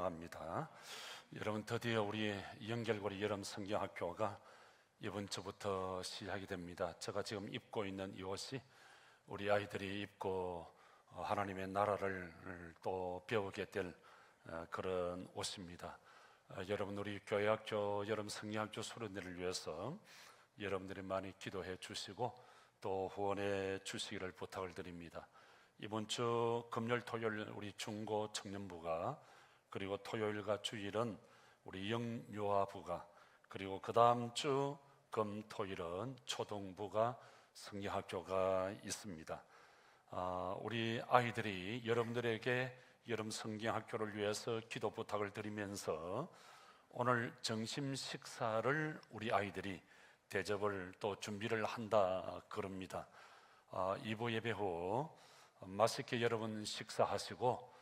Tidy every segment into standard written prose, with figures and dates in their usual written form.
감사합니다. 여러분, 드디어 우리 연결고리 여름 성경학교가 이번 주부터 시작이 됩니다. 제가 지금 입고 있는 이 옷이 우리 아이들이 입고 하나님의 나라를 또 배우게 될 그런 옷입니다. 여러분, 우리 교회학교 여름 성경학교 수련회를 위해서 여러분들이 많이 기도해 주시고 또 후원해 주시기를 부탁을 드립니다. 이번 주 금요일 토요일 우리 중고 청년부가, 그리고 토요일과 주일은 우리 영유아부가, 그리고 그 다음 주 금토일은 초등부가 성경학교가 있습니다. 우리 아이들이 여러분들에게 여름 성경학교를 위해서 기도 부탁을 드리면서 오늘 점심 식사를 우리 아이들이 대접을 또 준비를 한다 그럽니다. 2부 예배 후 맛있게 여러분 식사하시고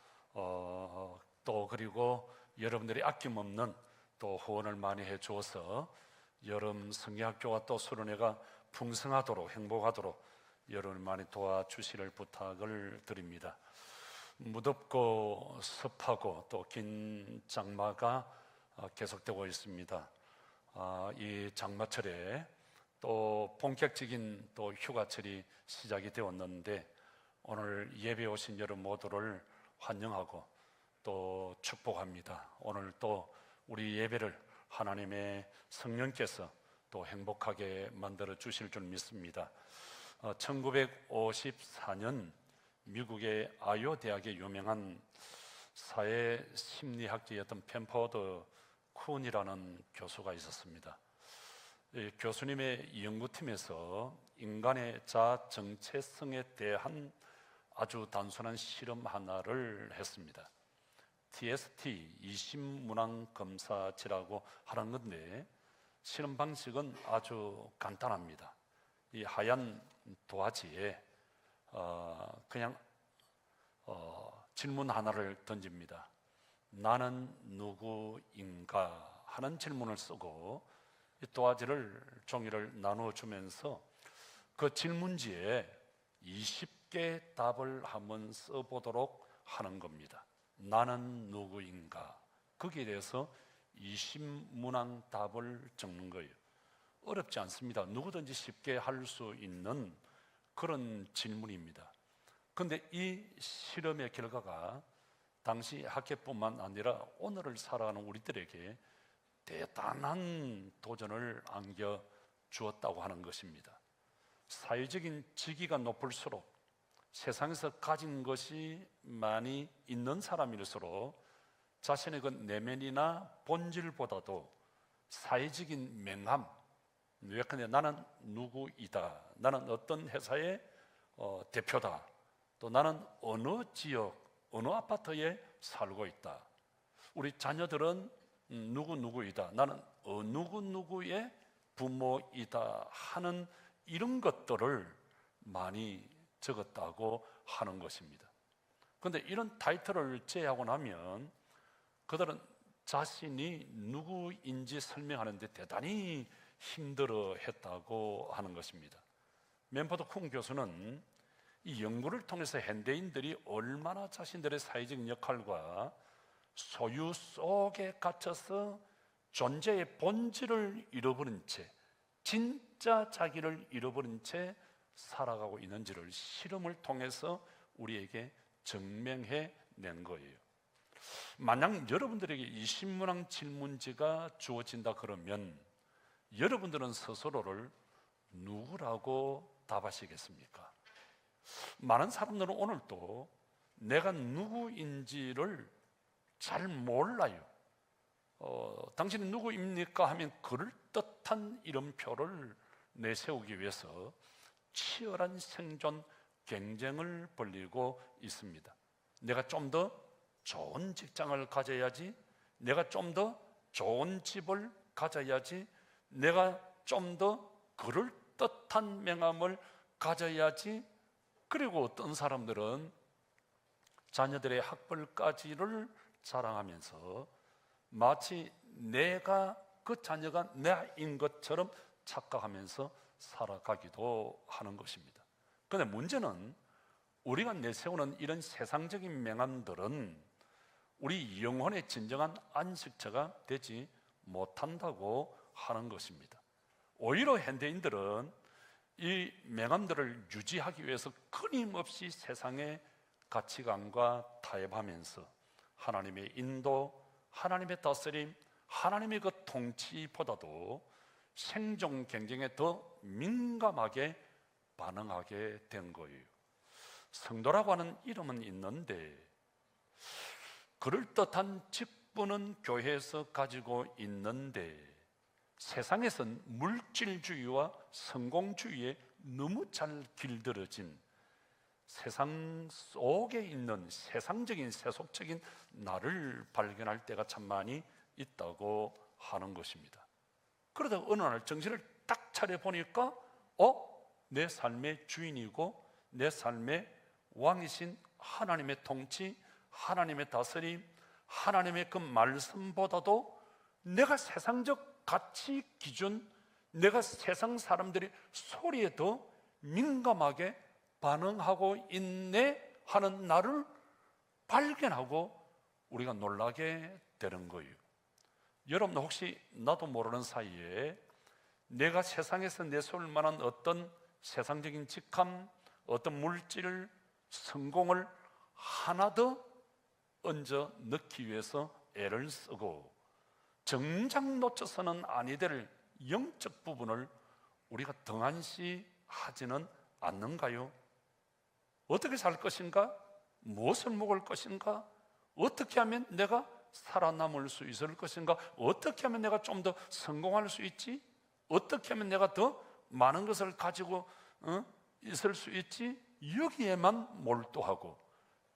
또 그리고 여러분들이 아낌없는 또 후원을 많이 해주어서 여름 성경학교와 또 수련회가 풍성하도록 행복하도록 여러분 많이 도와주시를 부탁을 드립니다. 무덥고 습하고 또 긴 장마가 계속되고 있습니다. 이 장마철에 또 본격적인 또 휴가철이 시작이 되었는데 오늘 예배 오신 여러분 모두를 환영하고 또 축복합니다. 오늘 또 우리 예배를 하나님의 성령께서 또 행복하게 만들어 주실 줄 믿습니다. 1954년 미국의 아이오 대학의 유명한 사회 심리학자였던 펜포드 쿤이라는 교수가 있었습니다. 이 교수님의 연구팀에서 인간의 자아 정체성에 대한 아주 단순한 실험 하나를 했습니다. TST, 이심문항 검사치라고 하는 건데 실험 방식은 아주 간단합니다. 이 하얀 도화지에 그냥 질문 하나를 던집니다. 나는 누구인가 하는 질문을 쓰고 이 도화지를 종이를 나누어 주면서 그 질문지에 20개 답을 한번 써보도록 하는 겁니다. 나는 누구인가, 거기에 대해서 20문항 답을 적는 거예요. 어렵지 않습니다. 누구든지 쉽게 할 수 있는 그런 질문입니다. 그런데 이 실험의 결과가 당시 학계뿐만 아니라 오늘을 살아가는 우리들에게 대단한 도전을 안겨주었다고 하는 것입니다. 사회적인 직위가 높을수록 세상에서 가진 것이 많이 있는 사람일수록 자신의 그 내면이나 본질보다도 사회적인 명함, 예컨대 나는 누구이다, 나는 어떤 회사의 대표다, 또 나는 어느 지역, 어느 아파트에 살고 있다, 우리 자녀들은 누구누구이다, 나는 누구누구의 부모이다 하는 이런 것들을 많이 적었다고 하는 것입니다. 그런데 이런 타이틀을 제하고 나면 그들은 자신이 누구인지 설명하는데 대단히 힘들어 했다고 하는 것입니다. 맨포드 쿵 교수는 이 연구를 통해서 현대인들이 얼마나 자신들의 사회적 역할과 소유 속에 갇혀서 존재의 본질을 잃어버린 채, 진짜 자기를 잃어버린 채 살아가고 있는지를 실험을 통해서 우리에게 증명해 낸 거예요. 만약 여러분들에게 이 신문학 질문지가 주어진다 그러면 여러분들은 스스로를 누구라고 답하시겠습니까? 많은 사람들은 오늘도 내가 누구인지를 잘 몰라요. 당신이 누구입니까? 하면 그럴듯한 이름표를 내세우기 위해서 치열한 생존 경쟁을 벌이고 있습니다. 내가 좀 더 좋은 직장을 가져야지, 내가 좀 더 좋은 집을 가져야지, 내가 좀 더 그럴듯한 명함을 가져야지. 그리고 어떤 사람들은 자녀들의 학벌까지를 자랑하면서 마치 내가 그 자녀가 나인 것처럼 착각하면서 살아가기도 하는 것입니다. 그런데 문제는 우리가 내세우는 이런 세상적인 명함들은 우리 영혼의 진정한 안식처가 되지 못한다고 하는 것입니다. 오히려 현대인들은 이 명암들을 유지하기 위해서 끊임없이 세상의 가치관과 타협하면서 하나님의 인도, 하나님의 다스림, 하나님의 그 통치보다도 생존 경쟁에 더 민감하게 반응하게 된 거예요. 성도라고 하는 이름은 있는데 그럴듯한 직분은 교회에서 가지고 있는데 세상에선 물질주의와 성공주의에 너무 잘 길들여진 세상 속에 있는 세상적인 세속적인 나를 발견할 때가 참 많이 있다고 하는 것입니다. 그러다 어느 날 정신을 딱 차려보니까 내 삶의 주인이고 내 삶의 왕이신 하나님의 통치, 하나님의 다스림, 하나님의 그 말씀보다도 내가 세상적 가치 기준, 내가 세상 사람들의 소리에 더 민감하게 반응하고 있네 하는 나를 발견하고 우리가 놀라게 되는 거예요. 여러분 혹시 나도 모르는 사이에 내가 세상에서 내세울 만한 어떤 세상적인 직함, 어떤 물질, 성공을 하나 더 얹어 넣기 위해서 애를 쓰고 정작 놓쳐서는 아니 될 영적 부분을 우리가 등한시하지는 않는가요? 어떻게 살 것인가? 무엇을 먹을 것인가? 어떻게 하면 내가 살아남을 수 있을 것인가? 어떻게 하면 내가 좀 더 성공할 수 있지? 어떻게 하면 내가 더 많은 것을 가지고 있을 수 있지? 여기에만 몰두하고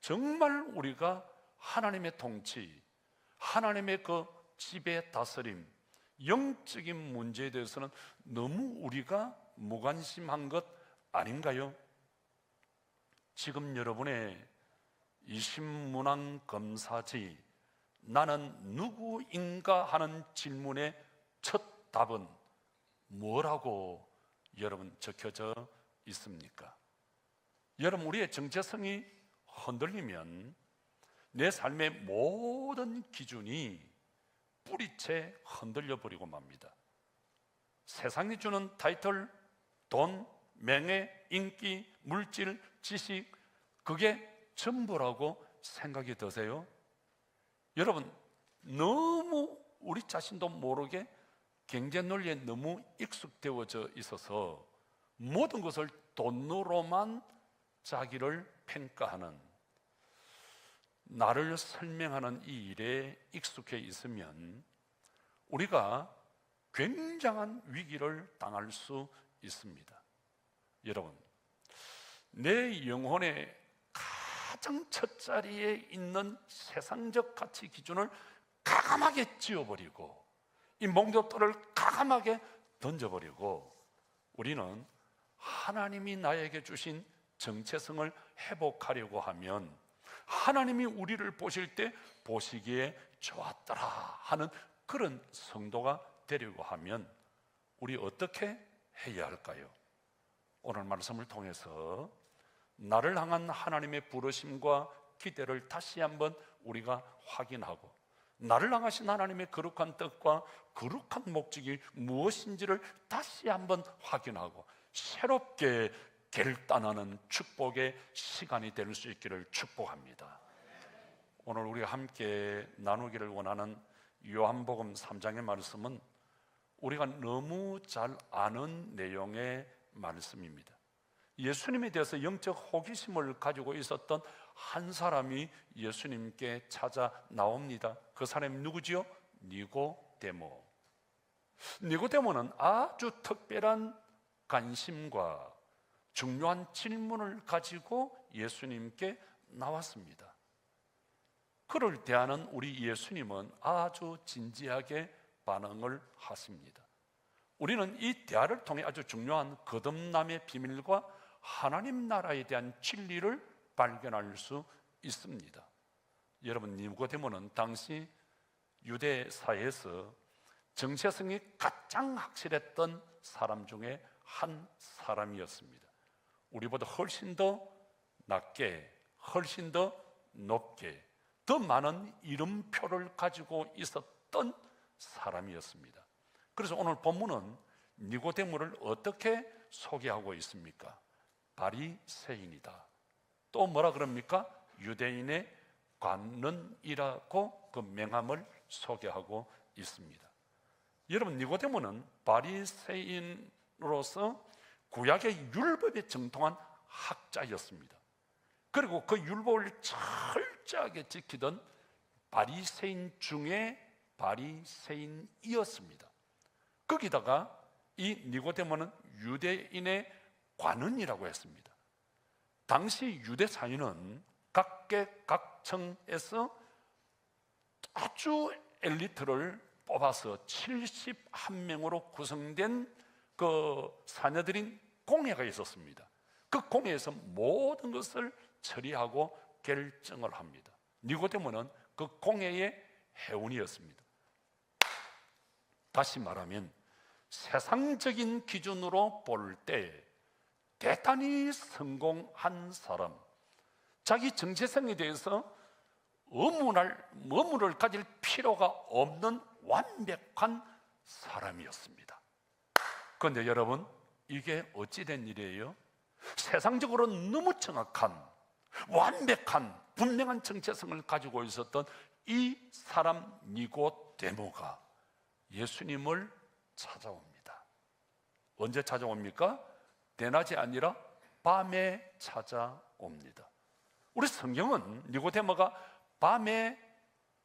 정말 우리가 하나님의 통치, 하나님의 그 지배 다스림, 영적인 문제에 대해서는 너무 우리가 무관심한 것 아닌가요? 지금 여러분의 이 신문왕 검사지 나는 누구인가 하는 질문의 첫 답은 뭐라고 여러분 적혀져 있습니까? 여러분 우리의 정체성이 흔들리면 내 삶의 모든 기준이 뿌리채 흔들려 버리고 맙니다. 세상이 주는 타이틀, 돈, 명예, 인기, 물질, 지식 그게 전부라고 생각이 드세요? 여러분 너무 우리 자신도 모르게 경제 논리에 너무 익숙되어져 있어서 모든 것을 돈으로만 자기를 평가하는 나를 설명하는 이 일에 익숙해 있으면 우리가 굉장한 위기를 당할 수 있습니다. 여러분 내 영혼의 가장 첫자리에 있는 세상적 가치 기준을 가감하게 지워버리고 이 목욕돌을 가감하게 던져버리고 우리는 하나님이 나에게 주신 정체성을 회복하려고 하면 하나님이 우리를 보실 때 보시기에 좋았더라 하는 그런 성도가 되려고 하면 우리 어떻게 해야 할까요? 오늘 말씀을 통해서 나를 향한 하나님의 부르심과 기대를 다시 한번 우리가 확인하고 나를 향하신 하나님의 거룩한 뜻과 거룩한 목적이 무엇인지를 다시 한번 확인하고 새롭게 결단하는 축복의 시간이 될 수 있기를 축복합니다. 오늘 우리가 함께 나누기를 원하는 요한복음 3장의 말씀은 우리가 너무 잘 아는 내용의 말씀입니다. 예수님에 대해서 영적 호기심을 가지고 있었던 한 사람이 예수님께 찾아 나옵니다. 그 사람이 누구지요? 니고데모. 니고데모는 아주 특별한 관심과 중요한 질문을 가지고 예수님께 나왔습니다. 그를 대하는 우리 예수님은 아주 진지하게 반응을 하십니다. 우리는 이 대화를 통해 아주 중요한 거듭남의 비밀과 하나님 나라에 대한 진리를 발견할 수 있습니다. 여러분 니고데모는 당시 유대 사회에서 정체성이 가장 확실했던 사람 중에 한 사람이었습니다. 우리보다 훨씬 더 낮게, 훨씬 더 높게 더 많은 이름표를 가지고 있었던 사람이었습니다. 그래서 오늘 본문은 니고데모를 어떻게 소개하고 있습니까? 바리새인이다. 또 뭐라 그럽니까? 유대인의 관원이라고 그 명함을 소개하고 있습니다. 여러분, 니고데모는 바리새인으로서 구약의 율법에 정통한 학자였습니다. 그리고 그 율법을 철저하게 지키던 바리새인 중에 바리새인이었습니다. 거기다가 이 니고데모는 유대인의 관원이라고 했습니다. 당시 유대 사회는 각계각층에서 아주 엘리트를 뽑아서 71명으로 구성된 그 사녀들인 공회가 있었습니다. 그 공회에서 모든 것을 처리하고 결정을 합니다. 니고데모는 그 공회의 회원이었습니다. 다시 말하면 세상적인 기준으로 볼 때 대단히 성공한 사람, 자기 정체성에 대해서 의문을 가질 필요가 없는 완벽한 사람이었습니다. 그런데 여러분, 이게 어찌된 일이에요? 세상적으로 너무 정확한, 완벽한, 분명한 정체성을 가지고 있었던 이 사람 니고데모가 예수님을 찾아옵니다. 언제 찾아옵니까? 대낮이 아니라 밤에 찾아옵니다. 우리 성경은 니고데모가 밤에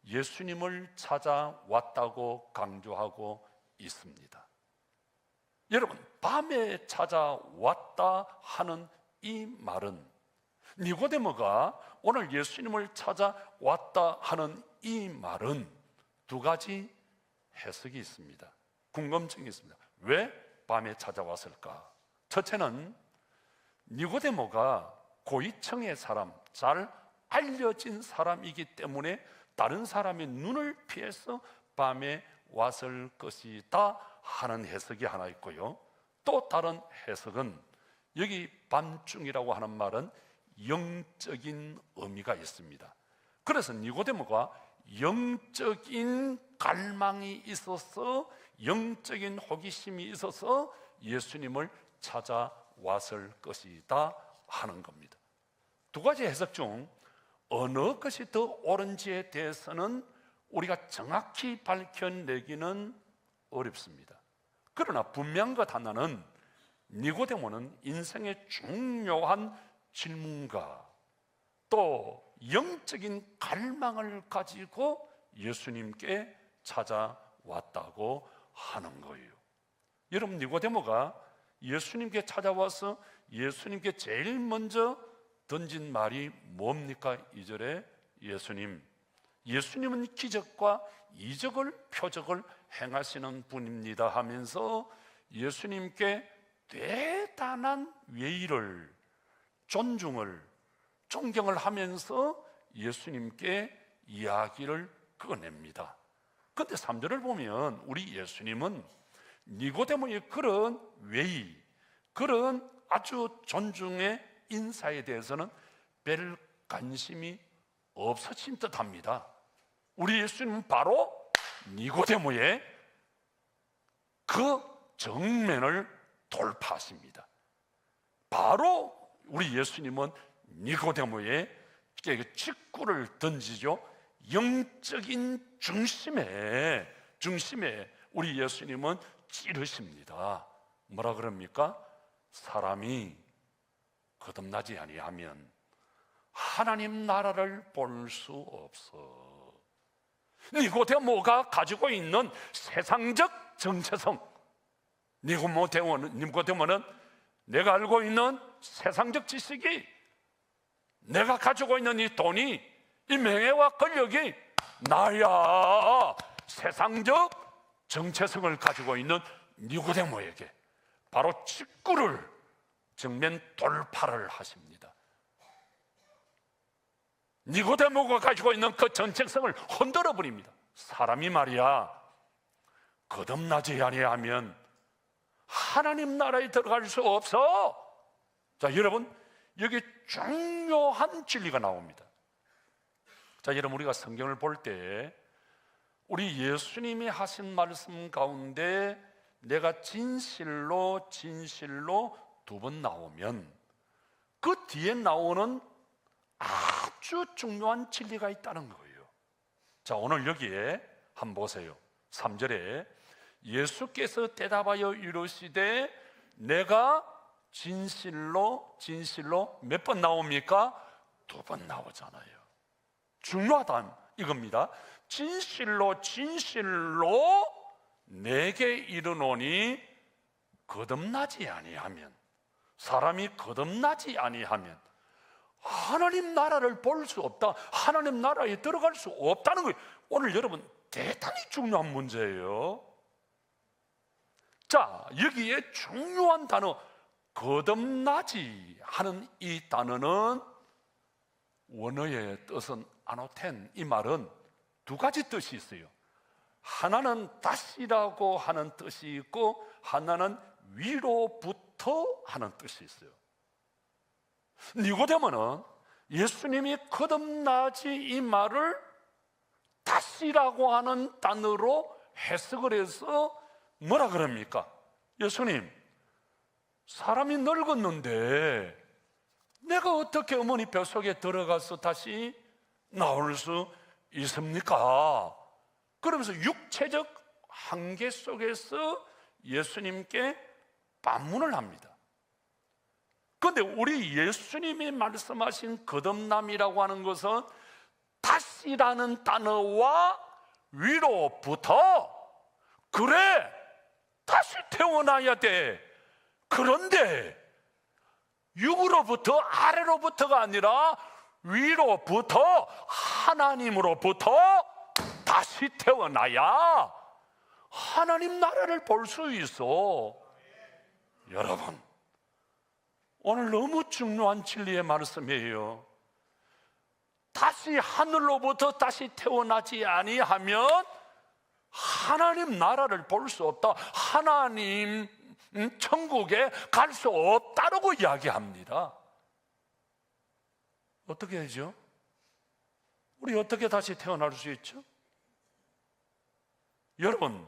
예수님을 찾아왔다고 강조하고 있습니다. 여러분, 밤에 찾아왔다 하는 이 말은, 니고데모가 오늘 예수님을 찾아왔다 하는 이 말은 두 가지 해석이 있습니다. 궁금증이 있습니다. 왜 밤에 찾아왔을까? 첫째는 니고데모가 고위층의 사람, 잘 알려진 사람이기 때문에 다른 사람의 눈을 피해서 밤에 왔을 것이다 하는 해석이 하나 있고요. 또 다른 해석은, 여기 밤중이라고 하는 말은 영적인 의미가 있습니다. 그래서 니고데모가 영적인 갈망이 있어서, 영적인 호기심이 있어서 예수님을 찾아왔을 것이다 하는 겁니다. 두 가지 해석 중 어느 것이 더 옳은지에 대해서는 우리가 정확히 밝혀내기는 어렵습니다. 그러나 분명한 것 하나는, 니고데모는 인생의 중요한 질문가, 또 영적인 갈망을 가지고 예수님께 찾아왔다고 하는 거예요. 여러분, 니고데모가 예수님께 찾아와서 예수님께 제일 먼저 던진 말이 뭡니까? 2절에 예수님은 기적과 이적을, 표적을 행하시는 분입니다 하면서 예수님께 대단한 예의를, 존경을 하면서 예수님께 이야기를 꺼냅니다. 그런데 3절을 보면 우리 예수님은 니고데모의 그런 외의, 그런 아주 존중의 인사에 대해서는 별 관심이 없으신 듯합니다. 우리 예수님은 바로 니고데모의 그 정면을 돌파하십니다. 바로 우리 예수님은 니고데모에게 직구를 던지죠. 영적인 중심에 우리 예수님은 찌르십니다. 뭐라 그럽니까? 사람이 거듭나지 아니하면 하나님 나라를 볼 수 없어. 니고데모가 가지고 있는 세상적 정체성, 니고데모는 내가 알고 있는 세상적 지식이, 내가 가지고 있는 이 돈이, 이 명예와 권력이 나야. 세상적 정체성을 가지고 있는 니고데모에게 바로 직구를, 정면 돌파를 하십니다. 니고데모가 가지고 있는 그 정체성을 흔들어 버립니다. 사람이 말이야, 거듭나지 아니하면 하나님 나라에 들어갈 수 없어. 자, 여러분, 여기 중요한 진리가 나옵니다. 자, 여러분, 우리가 성경을 볼 때 우리 예수님이 하신 말씀 가운데 내가 진실로 진실로 두 번 나오면 그 뒤에 나오는 아주 중요한 진리가 있다는 거예요. 자, 오늘 여기에 한번 보세요. 3절에 예수께서 대답하여 이르시되 내가 진실로 진실로 몇 번 나옵니까? 두 번 나오잖아요. 중요하다 이겁니다. 진실로 진실로 내게 이르노니 거듭나지 아니하면, 사람이 거듭나지 아니하면 하나님 나라를 볼 수 없다, 하나님 나라에 들어갈 수 없다는 거예요. 오늘 여러분 대단히 중요한 문제예요. 자, 여기에 중요한 단어 거듭나지 하는 이 단어는 원어의 뜻은 아노텐, 이 말은 두 가지 뜻이 있어요. 하나는 다시라고 하는 뜻이 있고 하나는 위로부터 하는 뜻이 있어요. 니고데모는 예수님이 거듭나지 이 말을 다시라고 하는 단어로 해석을 해서 뭐라 그럽니까? 예수님, 사람이 늙었는데 내가 어떻게 어머니 뱃속에 들어가서 다시 나올 수 있습니까? 그러면서 육체적 한계 속에서 예수님께 반문을 합니다. 그런데 우리 예수님이 말씀하신 거듭남이라고 하는 것은 다시라는 단어와 위로부터, 그래 다시 태어나야 돼. 그런데 육으로부터 아래로부터가 아니라 위로부터 하나님으로부터 다시 태어나야 하나님 나라를 볼 수 있어. 여러분, 오늘 너무 중요한 진리의 말씀이에요. 다시 하늘로부터 다시 태어나지 아니하면 하나님 나라를 볼 수 없다, 하나님 천국에 갈 수 없다라고 이야기합니다. 어떻게 하죠? 우리 어떻게 다시 태어날 수 있죠? 여러분,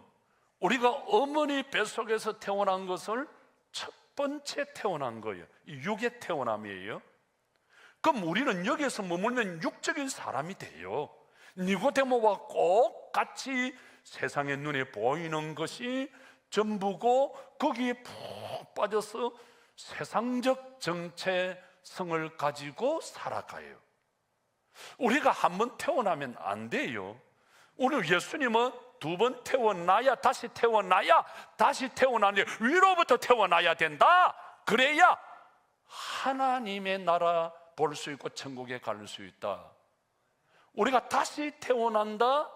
우리가 어머니 뱃속에서 태어난 것을 첫 번째 태어난 거예요. 이 육의 태어남이에요. 그럼 우리는 여기에서 머물면 육적인 사람이 돼요. 니고데모와 꼭 같이 세상의 눈에 보이는 것이 전부고 거기에 푹 빠져서 세상적 정체성을 가지고 살아가요. 우리가 한 번 태어나면 안 돼요. 오늘 예수님은 두 번 태어나야 다시 태어나야 다시 태어나는데 위로부터 태어나야 된다. 그래야 하나님의 나라 볼 수 있고 천국에 갈 수 있다. 우리가 다시 태어난다.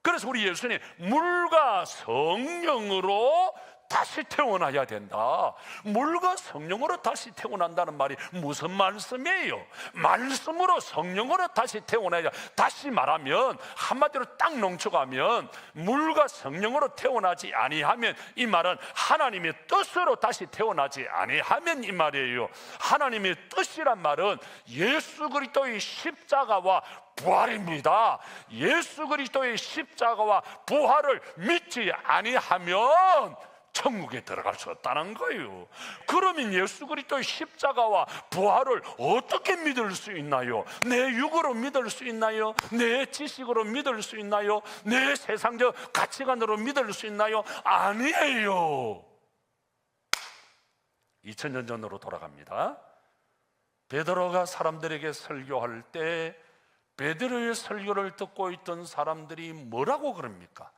그래서 우리 예수님 물과 성령으로 다시 태어나야 된다. 물과 성령으로 다시 태어난다는 말이 무슨 말씀이에요? 말씀으로 성령으로 다시 태어나야, 다시 말하면 한마디로 딱 농축하면 물과 성령으로 태어나지 아니하면, 이 말은 하나님의 뜻으로 다시 태어나지 아니하면 이 말이에요. 하나님의 뜻이란 말은 예수 그리스도의 십자가와 부활입니다. 예수 그리스도의 십자가와 부활을 믿지 아니하면 천국에 들어갈 수 없다는 거예요. 그러면 예수 그리스도의 십자가와 부활을 어떻게 믿을 수 있나요? 내 육으로 믿을 수 있나요? 내 지식으로 믿을 수 있나요? 내 세상적 가치관으로 믿을 수 있나요? 아니에요. 2000년 전으로 돌아갑니다. 베드로가 사람들에게 설교할 때 베드로의 설교를 듣고 있던 사람들이 뭐라고 그럽니까?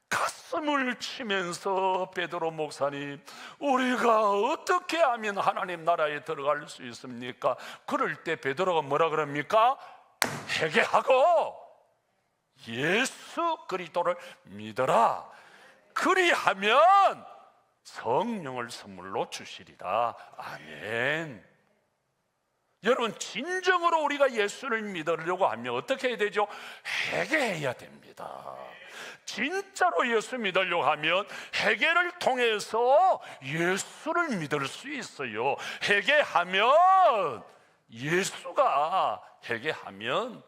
가슴을 치면서 베드로 목사님, 우리가 어떻게 하면 하나님 나라에 들어갈 수 있습니까? 그럴 때 베드로가 뭐라 그럽니까? 회개하고 예수 그리스도를 믿어라. 그리하면 성령을 선물로 주시리다. 아멘. 여러분, 진정으로 우리가 예수를 믿으려고 하면 어떻게 해야 되죠? 회개해야 됩니다. 진짜로 예수 믿으려고 하면 회개를 통해서 예수를 믿을 수 있어요. 회개하면, 예수가 회개하면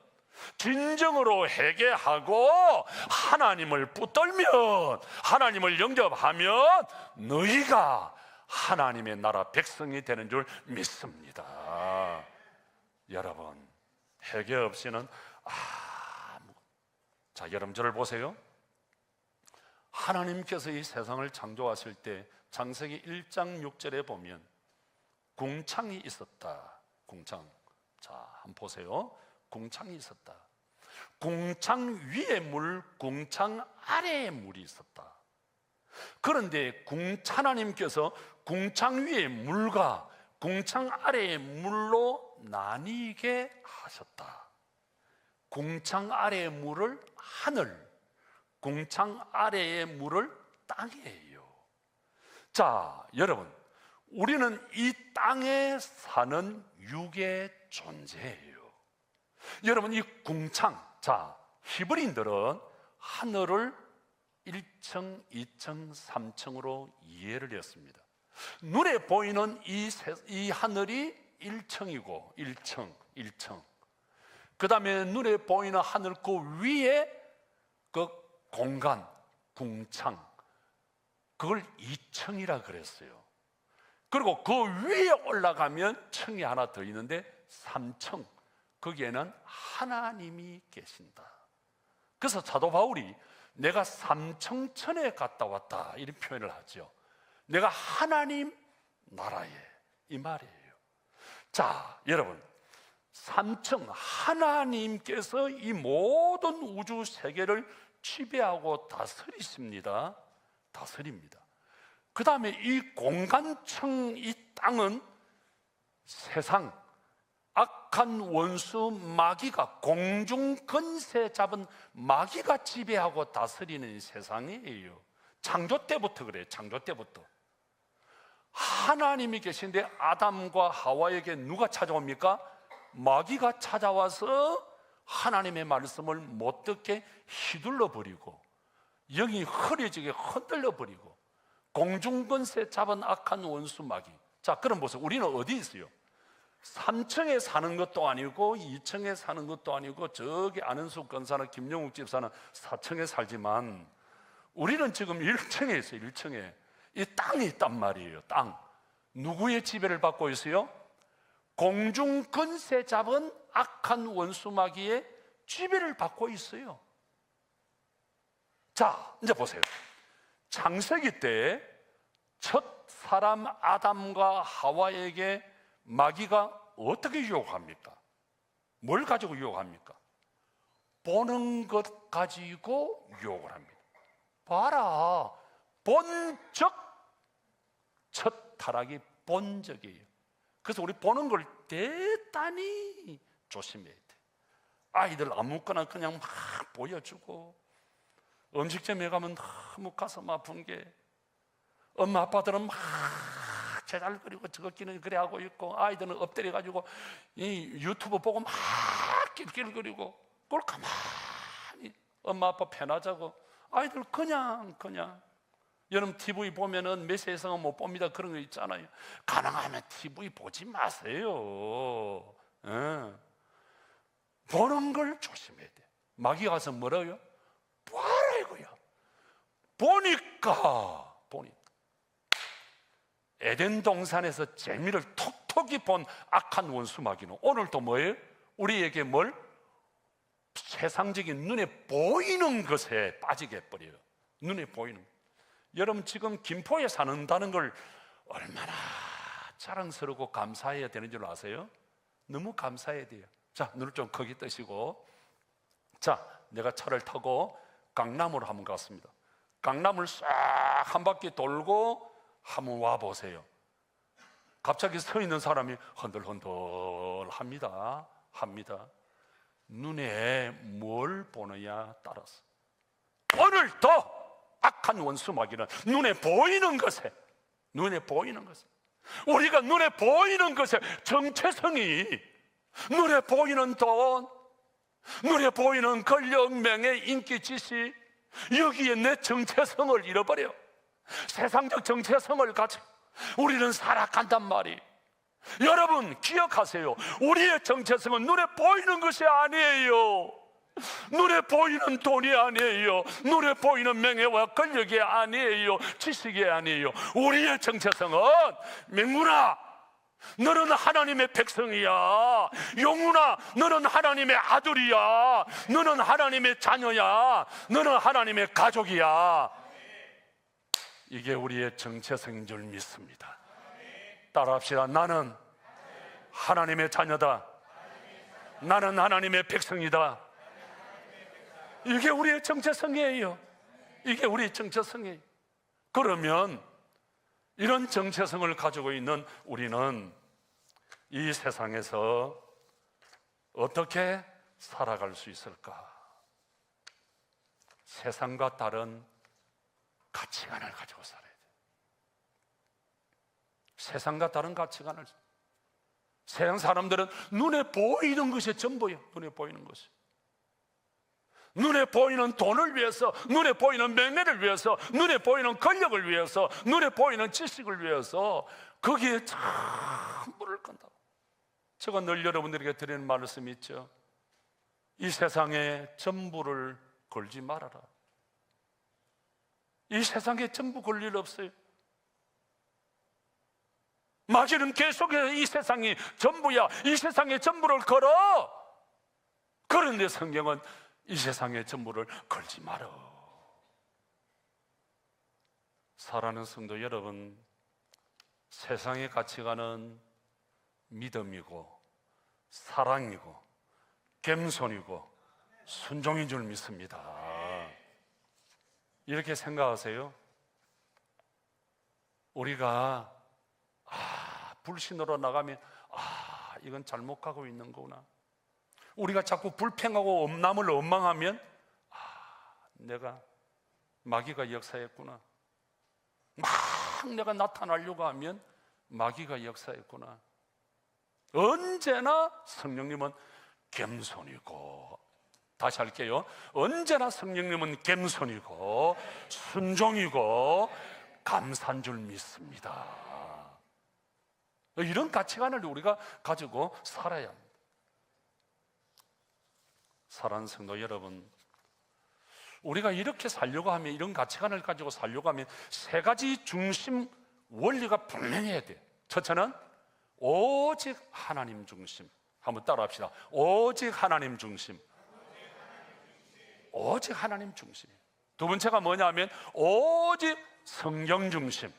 진정으로 회개하고 하나님을 붙들면, 하나님을 영접하면 너희가 하나님의 나라 백성이 되는 줄 믿습니다. 여러분, 회개 없이는 자, 여러분 저를 보세요. 하나님께서 이 세상을 창조하실 때 창세기 1장 6절에 보면 궁창이 있었다. 궁창. 자, 한번 보세요. 궁창이 있었다. 궁창 위에 물, 궁창 아래에 물이 있었다. 그런데 하나님께서 궁창 위의 물과 궁창 아래의 물로 나뉘게 하셨다. 궁창 아래의 물을 하늘, 궁창 아래의 물을 땅이에요. 자, 여러분, 우리는 이 땅에 사는 육의 존재예요. 여러분, 이 궁창, 자, 히브리인들은 하늘을 1층, 2층, 3층으로 이해를 했습니다. 눈에 보이는 이 하늘이 1층이고 1층. 그 다음에 눈에 보이는 하늘 그 위에 그 공간, 궁창, 그걸 2층이라 그랬어요. 그리고 그 위에 올라가면 층이 하나 더 있는데 3층, 거기에는 하나님이 계신다. 그래서 사도 바울이 내가 3층천에 갔다 왔다 이런 표현을 하죠. 내가 하나님 나라에, 이 말이에요. 자, 여러분, 3층, 하나님께서 이 모든 우주 세계를 지배하고 다스리십니다. 다스립니다. 그 다음에 이 공간층, 이 땅은 세상, 악한 원수 마귀가, 공중 권세 잡은 마귀가 지배하고 다스리는 세상이에요. 창조 때부터 그래요. 창조 때부터. 하나님이 계신데 아담과 하와에게 누가 찾아옵니까? 마귀가 찾아와서 하나님의 말씀을 못 듣게 휘둘러 버리고, 영이 흐려지게 흔들려 버리고, 공중권세 잡은 악한 원수 마귀. 자, 그럼 보세요. 우리는 어디 있어요? 3층에 사는 것도 아니고 2층에 사는 것도 아니고 저기 안은숙 권사나 김영욱 집사는 4층에 살지만 우리는 지금 1층에 있어요. 1층에 이 땅이 있단 말이에요. 땅. 누구의 지배를 받고 있어요? 공중권세 잡은 악한 원수 마귀의 지배를 받고 있어요. 자, 이제 보세요. 창세기 때 첫 사람 아담과 하와에게 마귀가 어떻게 유혹합니까? 뭘 가지고 유혹합니까? 보는 것 가지고 유혹을 합니다. 봐라, 본적. 첫 타락이 본적이에요. 그래서 우리 보는 걸 대단히 조심해야 돼. 아이들 아무거나 그냥 막 보여주고, 음식점에 가면 너무 가슴 아픈 게 엄마 아빠들은 막 제잘거리고 저것끼는 그래 하고 있고, 아이들은 엎드려 가지고 이 유튜브 보고 막 낄낄거리고, 그걸 가만히 엄마 아빠 편하자고 아이들 그냥 여러분 TV 보면은 메시지성은 못 봅니다 그런 거 있잖아요. 가능하면 TV 보지 마세요. 보는 걸 조심해야 돼. 마귀가 가서 뭐라고요? 보아라 이거야. 보니까 에덴 동산에서 재미를 톡톡히 본 악한 원수 마귀는 오늘 또 뭐예요? 우리에게 뭘? 세상적인 눈에 보이는 것에 빠지게 해버려요. 눈에 보이는. 여러분 지금 김포에 사는다는 걸 얼마나 자랑스럽고 감사해야 되는 줄 아세요? 너무 감사해야 돼요. 자, 눈을 좀 크게 뜨시고, 자, 내가 차를 타고 강남으로 한번 갔습니다. 강남을 싹 한 바퀴 돌고 한번 와보세요. 갑자기 서 있는 사람이 흔들흔들합니다. 눈에 뭘 보느냐 따라서. 오늘도 악한 원수 마귀는 눈에 보이는 것에 우리가 눈에 보이는 것에 정체성이, 눈에 보이는 돈, 눈에 보이는 권력, 명예, 인기, 지식, 여기에 내 정체성을 잃어버려. 세상적 정체성을 가지고 우리는 살아간단 말이에요. 여러분 기억하세요. 우리의 정체성은 눈에 보이는 것이 아니에요. 눈에 보이는 돈이 아니에요. 눈에 보이는 명예와 권력이 아니에요. 지식이 아니에요. 우리의 정체성은 명문아, 너는 하나님의 백성이야. 영훈아, 너는 하나님의 아들이야. 너는 하나님의 자녀야. 너는 하나님의 가족이야. 이게 우리의 정체성인 줄 믿습니다. 따라합시다. 나는 하나님의 자녀다. 나는 하나님의 백성이다. 이게 우리의 정체성이에요. 이게 우리의 정체성이에요. 그러면 이런 정체성을 가지고 있는 우리는 이 세상에서 어떻게 살아갈 수 있을까? 세상과 다른 가치관을 가지고 살아야 돼요. 세상과 다른 가치관을. 세상 사람들은 눈에 보이는 것이 전부예요. 눈에 보이는 것이. 눈에 보이는 돈을 위해서, 눈에 보이는 명예를 위해서, 눈에 보이는 권력을 위해서, 눈에 보이는 지식을 위해서 거기에 전부를 건다고. 제가 늘 여러분들에게 드리는 말씀이 있죠. 이 세상에 전부를 걸지 말아라. 이 세상에 전부 걸 일 없어요. 마귀는 계속해서 이 세상이 전부야, 이 세상에 전부를 걸어. 그런데 성경은 이 세상의 전부를 걸지 마라. 사랑하는 성도 여러분, 세상의 가치관은 믿음이고 사랑이고 겸손이고 순종인 줄 믿습니다. 이렇게 생각하세요. 우리가 불신으로 나가면 이건 잘못 가고 있는 거구나. 우리가 자꾸 불평하고 남을 원망하면 내가 마귀가 역사했구나. 막 내가 나타나려고 하면 마귀가 역사했구나. 언제나 성령님은 겸손이고, 다시 할게요. 언제나 성령님은 겸손이고 순종이고 감사한 줄 믿습니다. 이런 가치관을 우리가 가지고 살아야 합니다. 사랑하는 성도 여러분, 우리가 이렇게 살려고 하면, 이런 가치관을 가지고 살려고 하면 세 가지 중심 원리가 분명해야 돼요. 첫째는 오직 하나님 중심. 한번 따라합시다. 오직 하나님 중심. 오직 하나님 중심. 두 번째가 뭐냐면 오직 성경 중심.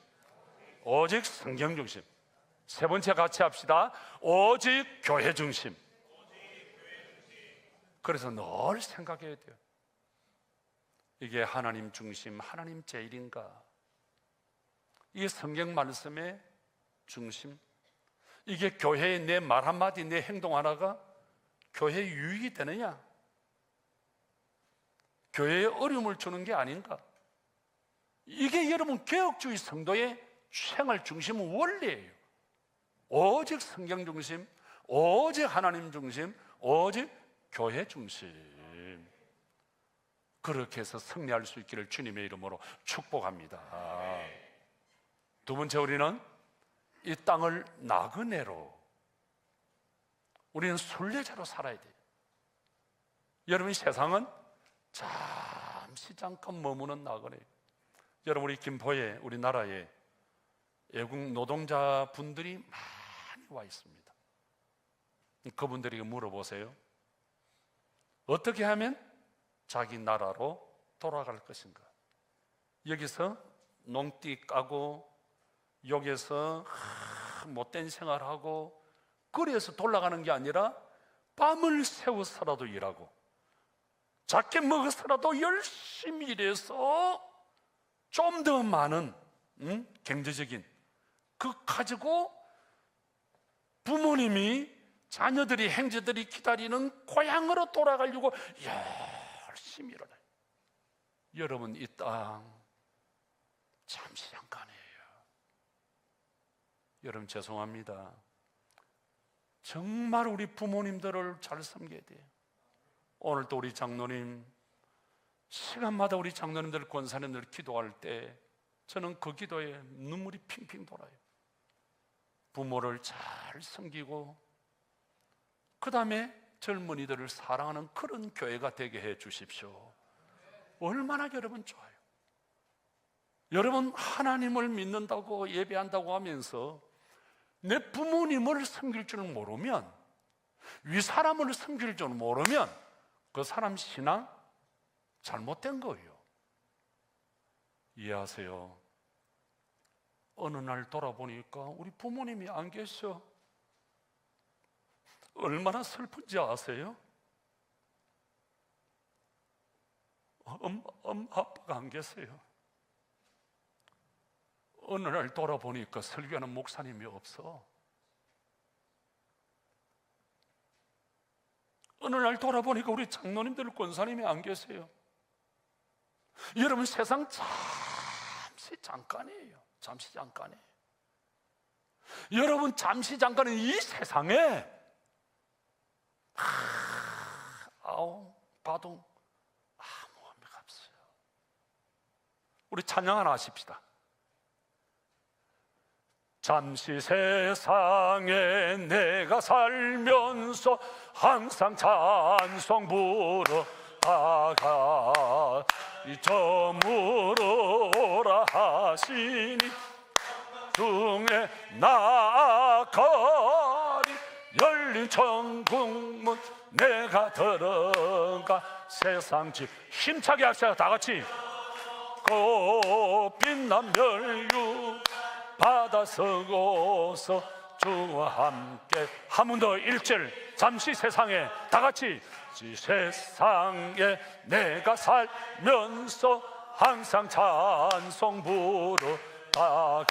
오직 성경 중심. 세 번째 같이 합시다. 오직 교회 중심. 그래서 늘 생각해야 돼요. 이게 하나님 중심, 하나님 제일인가? 이게 성경 말씀의 중심? 이게 교회의 내 말 한마디, 내 행동 하나가 교회에 유익이 되느냐? 교회에 어려움을 주는 게 아닌가? 이게 여러분 개혁주의 성도의 생활 중심 원리예요. 오직 성경 중심, 오직 하나님 중심, 오직 교회 중심. 그렇게 해서 승리할 수 있기를 주님의 이름으로 축복합니다. 두 번째, 우리는 이 땅을 나그네로, 우리는 순례자로 살아야 돼요. 여러분, 이 세상은 잠시 잠깐 머무는 나그네예요. 여러분, 우리 김포에, 우리나라에 외국 노동자분들이 많이 와 있습니다. 그분들에게 물어보세요. 어떻게 하면 자기 나라로 돌아갈 것인가? 여기서 농띠 까고 여기서 못된 생활하고 그래서 돌아가는 게 아니라 밤을 새워서라도 일하고 작게 먹어서라도 열심히 일해서 좀 더 많은 경제적인 그 가지고 부모님이, 자녀들이, 형제들이 기다리는 고향으로 돌아가려고 열심히 일어나요. 여러분, 이 땅 잠시 잠깐이에요. 여러분, 죄송합니다. 정말 우리 부모님들을 잘 섬겨야 돼요. 오늘도 우리 장로님, 시간마다 우리 장로님들, 권사님들 기도할 때 저는 그 기도에 눈물이 핑핑 돌아요. 부모를 잘 섬기고 그 다음에 젊은이들을 사랑하는 그런 교회가 되게 해 주십시오. 얼마나 여러분 좋아요. 여러분 하나님을 믿는다고 예배한다고 하면서 내 부모님을 섬길 줄 모르면, 윗사람을 섬길 줄 모르면 그 사람 신앙 잘못된 거예요. 이해하세요? 어느 날 돌아보니까 우리 부모님이 안 계셔. 얼마나 슬픈지 아세요? 아빠가 안 계세요. 어느 날 돌아보니까 설교하는 목사님이 없어. 어느 날 돌아보니까 우리 장로님들, 권사님이 안 계세요. 여러분, 세상 잠시 잠깐이에요. 잠시 잠깐이에요. 여러분, 잠시 잠깐은 이 세상에 아우 바둥 아무 의미가 없어요. 우리 찬양 하나 하십시다. 잠시 세상에 내가 살면서 항상 찬송 부르다가 이 저물어라 하시니 중에 나아가리. 열린 천국문 내가 들어가 세상 집. 힘차게 합시다. 다 같이. 꽃빛난 멸류 바다 서고서 주와 함께. 한 번 더 1절. 잠시 세상에. 다 같이. 세상에 내가 살면서 항상 찬송 부르다가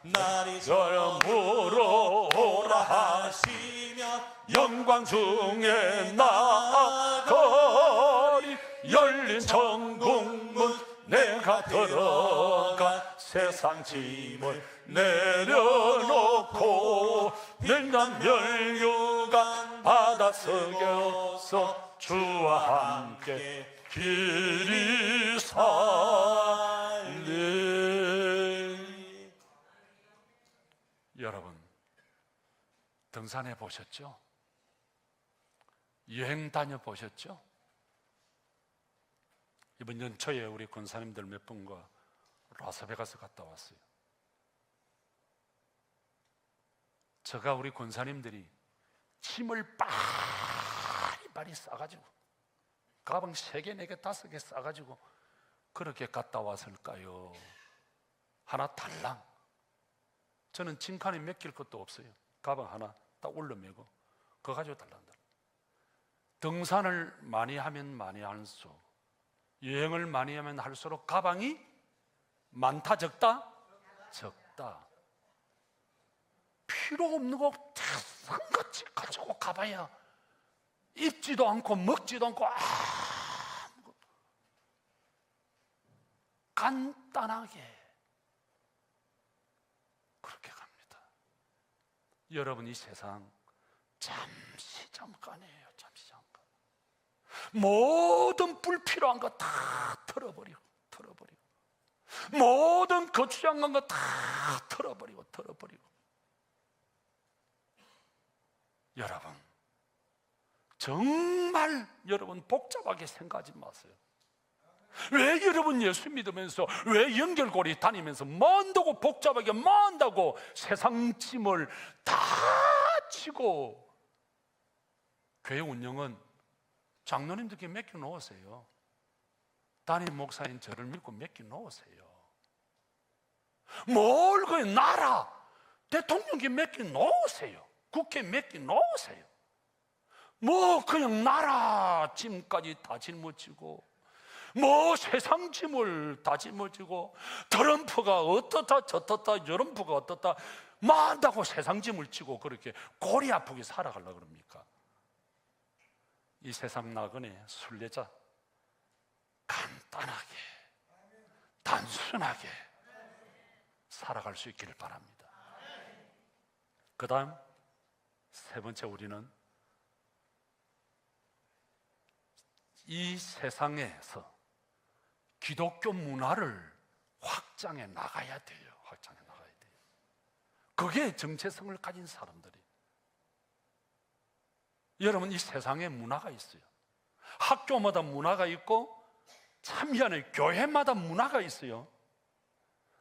날이 저물어 오라 하시면 영광 중에 나아가리. 열린 천국문 내가 들어가 세상 짐을 내려놓고 맹단 멸류관 바다 속에서 주와 함께 길이 살리. 여러분, 등산해 보셨죠? 여행 다녀 보셨죠? 이번 연초에 우리 권사님들 몇 분과 라스베가스 갔다 왔어요. 제가 우리 권사님들이 짐을 빠리빠리 싸가지고 가방 3개, 4개, 5개 싸가지고 그렇게 갔다 왔을까요? 하나 달랑. 저는 짐칸에 맡길 것도 없어요. 가방 하나 딱 올려매고 그거 가지고 달랑달랑. 등산을 많이 하면 많이 할수록, 여행을 많이 하면 할수록 가방이 많다 적다? 적다. 필요 없는 거 대상같이 가지고 가봐야 입지도 않고 먹지도 않고 아무것도. 간단하게 그렇게 갑니다. 여러분, 이 세상 잠시 잠깐이에요. 잠시 잠깐. 모든 불필요한 거 다 털어버리고 모든 거추장한 거 다 털어버리고 여러분, 정말 여러분 복잡하게 생각하지 마세요. 왜 여러분 예수 믿으면서, 왜 연결고리 다니면서 뭔다고 복잡하게 뭔다고 세상 짐을 다 치고. 교회 운영은 장로님들께 맡겨놓으세요. 담임 목사님 저를 믿고 맡겨놓으세요. 뭘 그 나라 대통령께 맡겨놓으세요. 국회 맡겨놓으세요. 뭐 그냥 나라 짐까지 다 짊어지고, 뭐 세상 짐을 다 짊어지고, 트럼프가 어떻다 저떻다 트럼프가 어떻다 만다고 세상 짐을 지고 그렇게 골이 아프게 살아가려고 그럽니까? 이 세상 나그네 순례자 간단하게 단순하게 살아갈 수 있기를 바랍니다. 그 다음 세 번째, 우리는 이 세상에서 기독교 문화를 확장해 나가야 돼요. 확장해 나가야 돼요. 그게 정체성을 가진 사람들이. 여러분, 이 세상에 문화가 있어요. 학교마다 문화가 있고 참 희한해요. 교회마다 문화가 있어요.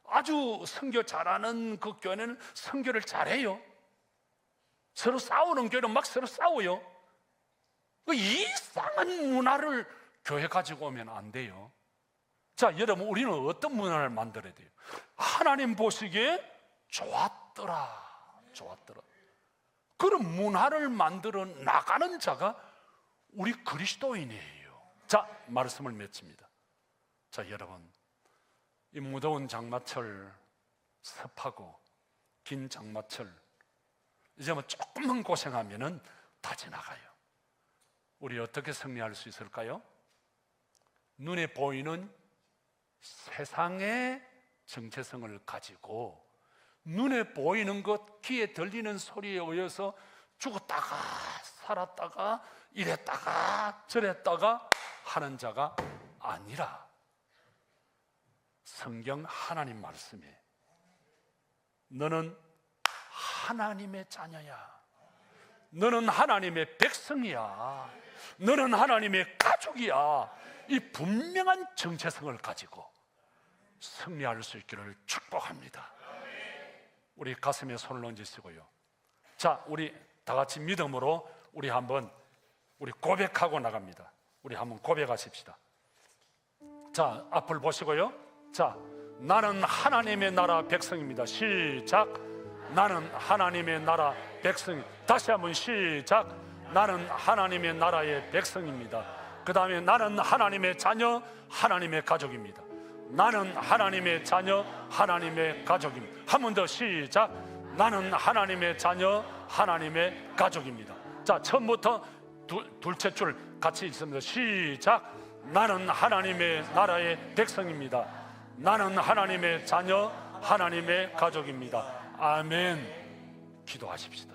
아주 선교 잘하는 그 교회는 선교를 잘해요. 서로 싸우는 교회는 막 서로 싸워요. 그 이상한 문화를 교회 가지고 오면 안 돼요. 자, 여러분, 우리는 어떤 문화를 만들어야 돼요? 하나님 보시기에 좋았더라. 그런 문화를 만들어 나가는 자가 우리 그리스도인이에요. 자, 말씀을 맺습니다. 자, 여러분, 이 무더운 장마철, 습하고 긴 장마철, 이제 뭐 조금만 고생하면은 다 지나가요. 우리 어떻게 승리할 수 있을까요? 눈에 보이는 세상의 정체성을 가지고 눈에 보이는 것, 귀에 들리는 소리에 의해서 죽었다가 살았다가 이랬다가 저랬다가 하는 자가 아니라 성경 하나님 말씀에 너는 하나님의 자녀야, 너는 하나님의 백성이야, 너는 하나님의 가족이야, 이 분명한 정체성을 가지고 승리할 수 있기를 축복합니다. 우리 가슴에 손을 얹으시고요. 자, 우리 다 같이 믿음으로 우리 한번 고백하고 나갑니다. 우리 한번 고백하십시다. 자, 앞을 보시고요. 자, 나는 하나님의 나라 백성입니다. 시작. 나는 하나님의 나라 백성. 다시 한번 시작. 나는 하나님의 나라의 백성입니다. 그 다음에 나는 하나님의 자녀, 하나님의 가족입니다. 나는 하나님의 자녀, 하나님의 가족입니다. 한 번 더 시작. 나는 하나님의 자녀, 하나님의 가족입니다. 자, 처음부터 둘째 줄 같이 있습니다. 시작. 나는 하나님의 나라의 백성입니다. 나는 하나님의 자녀, 하나님의 가족입니다. 아멘. 기도하십시다.